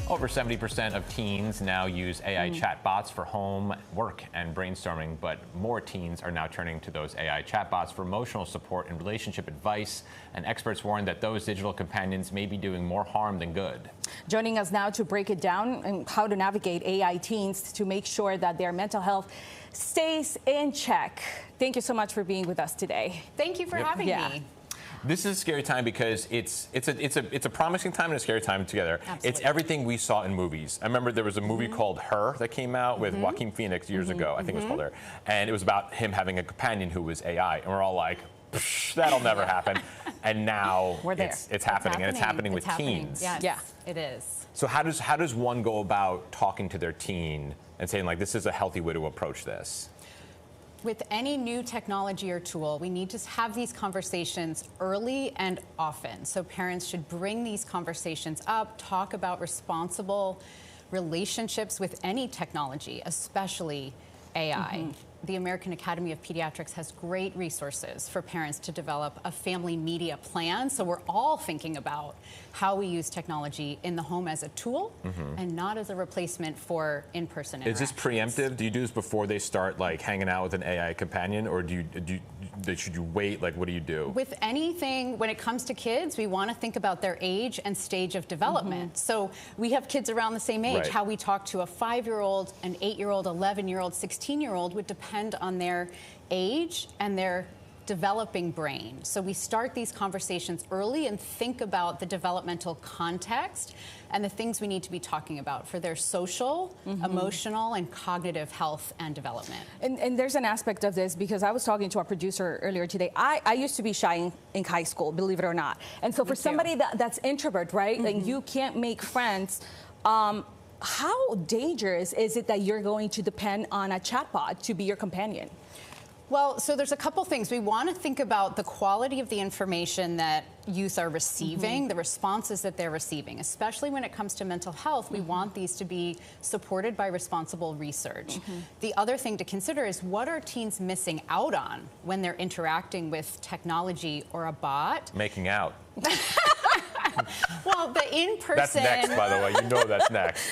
Over 70% of teens now use AI chatbots for home work and brainstorming, but more teens are now turning to those AI chatbots for emotional support and relationship advice, and experts warn that those digital companions may be doing more harm than good. Joining us now to break it down and how to navigate AI teens to make sure that their mental health stays in check. Thank you so much for being with us today. Thank you for having me. This is a scary time because it's a promising time and a scary time together. Absolutely. It's everything we saw in movies. I remember there was a movie called Her that came out with Joaquin Phoenix years ago. I think it was called Her, and it was about him having a companion who was AI, and we're all like, that'll never happen. And now it's happening, and it's happening with teens. Yes, yeah, it is. So how does one go about talking to their teen and saying, like, this is a healthy way to approach this? With any new technology or tool, we need to have these conversations early and often. So parents should bring these conversations up, talk about responsible relationships with any technology, especially AI. The American Academy of Pediatrics has great resources for parents to develop a family media plan. So we're all thinking about how we use technology in the home as a tool and not as a replacement for in-person interactions. Is this preemptive? Do you do this before they start like hanging out with an AI companion, or should you wait? Like, what do you do? With anything, when it comes to kids, we want to think about their age and stage of development. So we have kids around the same age. Right. How we talk to a 5-year-old, an 8-year-old, 11-year-old, 16-year-old would depend on their age and their developing brain. So we start these conversations early and think about the developmental context and the things we need to be talking about for their social, emotional, and cognitive health and development. And there's an aspect of this, because I was talking to our producer earlier today. I used to be shy in high school, believe it or not. And so for somebody that's introvert, right, and you can't make friends, how dangerous is it that you're going to depend on a chatbot to be your companion? Well, so there's a couple things. We want to think about the quality of the information that youth are receiving, the responses that they're receiving, especially when it comes to mental health. We want these to be supported by responsible research. The other thing to consider is, what are teens missing out on when they're interacting with technology or a bot? Making out. Well, the in-person... That's next, by the way. You know that's next.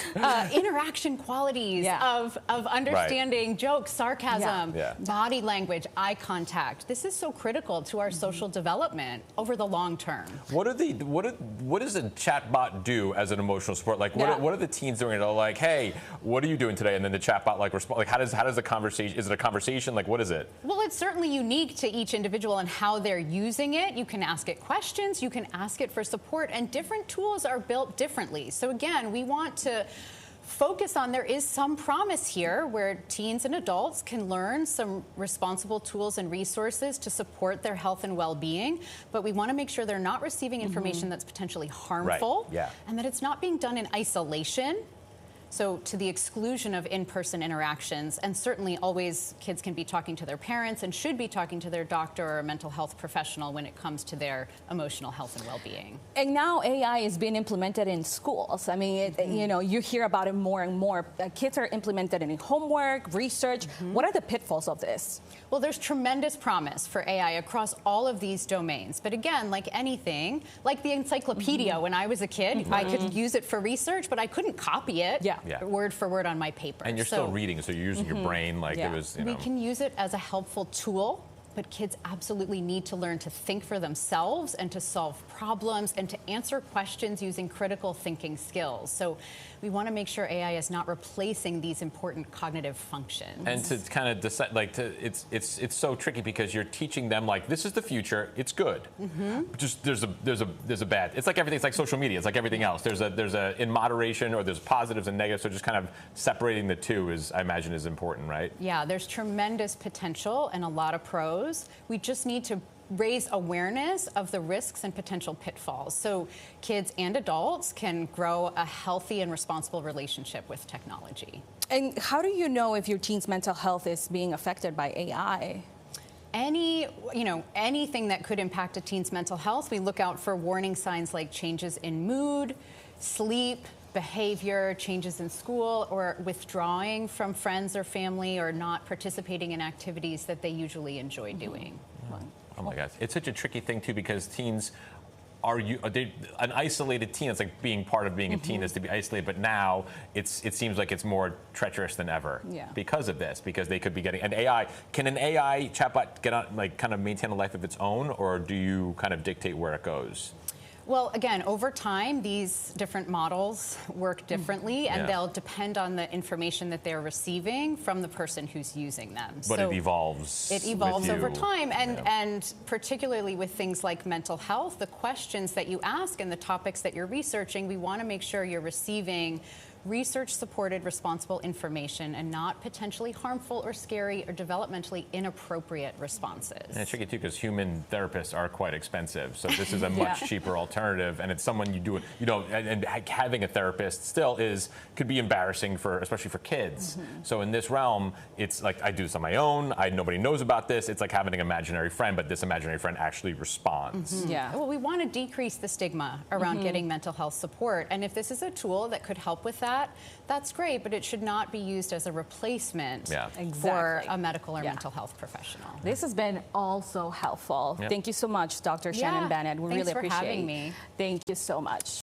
Interaction qualities of understanding jokes, sarcasm, body language, eye contact. This is so critical to our social development over the long term. What does a chatbot do as an emotional support? Like, what are the teens doing? They're like, hey, what are you doing today? And then the chatbot like responds. Like, how does the conversation? Is it a conversation? Like, what is it? Well, it's certainly unique to each individual and how they're using it. You can ask it questions. You can ask it for support, and different tools are built differently. So again, we want to focus on, there is some promise here where teens and adults can learn some responsible tools and resources to support their health and well-being, but we want to make sure they're not receiving information that's potentially harmful, and that it's not being done in isolation. So to the exclusion of in-person interactions, and certainly always kids can be talking to their parents and should be talking to their doctor or a mental health professional when it comes to their emotional health and well-being. And now AI is being implemented in schools. I mean, you know, you hear about it more and more. Kids are implemented in homework, research. What are the pitfalls of this? Well, there's tremendous promise for AI across all of these domains. But again, like anything, like the encyclopedia when I was a kid, I could use it for research, but I couldn't copy it word for word on my paper. And you're still reading, so you're using your brain like it was, you know. We can use it as a helpful tool, but kids absolutely need to learn to think for themselves and to solve problems and to answer questions using critical thinking skills. So we want to make sure AI is not replacing these important cognitive functions. And to kind of decide, like, it's so tricky because you're teaching them, like, this is the future, it's good. Just there's a bad. It's like everything. It's like social media. It's like everything else. There's a in moderation, or there's positives and negatives. So just kind of separating the two is, I imagine, is important, right? Yeah, there's tremendous potential and a lot of pros. We just need to raise awareness of the risks and potential pitfalls so kids and adults can grow a healthy and responsible relationship with technology. And how do you know if your teen's mental health is being affected by AI? Anything that could impact a teen's mental health, we look out for warning signs like changes in mood, sleep, behavior, changes in school, or withdrawing from friends or family, or not participating in activities that they usually enjoy doing. Oh my gosh, it's such a tricky thing too, because teens are they an isolated teen? It's like being part of being a teen is to be isolated, but now it seems like it's more treacherous than ever because of this, because they could be getting an AI. Can an AI chatbot get on, like, kind of maintain a life of its own, or do you kind of dictate where it goes? Well, again, over time, these different models work differently, and they'll depend on the information that they're receiving from the person who's using them. But so it evolves. It evolves over time, and particularly with things like mental health, the questions that you ask and the topics that you're researching, we want to make sure you're receiving research-supported, responsible information and not potentially harmful or scary or developmentally inappropriate responses. And it's tricky, too, because human therapists are quite expensive. So this is a much cheaper alternative, and it's someone and having a therapist still could be embarrassing, especially for kids. So in this realm, it's like, I do this on my own. Nobody knows about this. It's like having an imaginary friend, but this imaginary friend actually responds. Well, we want to decrease the stigma around getting mental health support. And if this is a tool that could help with that, that's great, but it should not be used as a replacement for a medical or mental health professional. This has been also helpful. Thank you so much, Dr. Shannon Bennett. We really appreciate it. Thanks for having me. Thank you so much.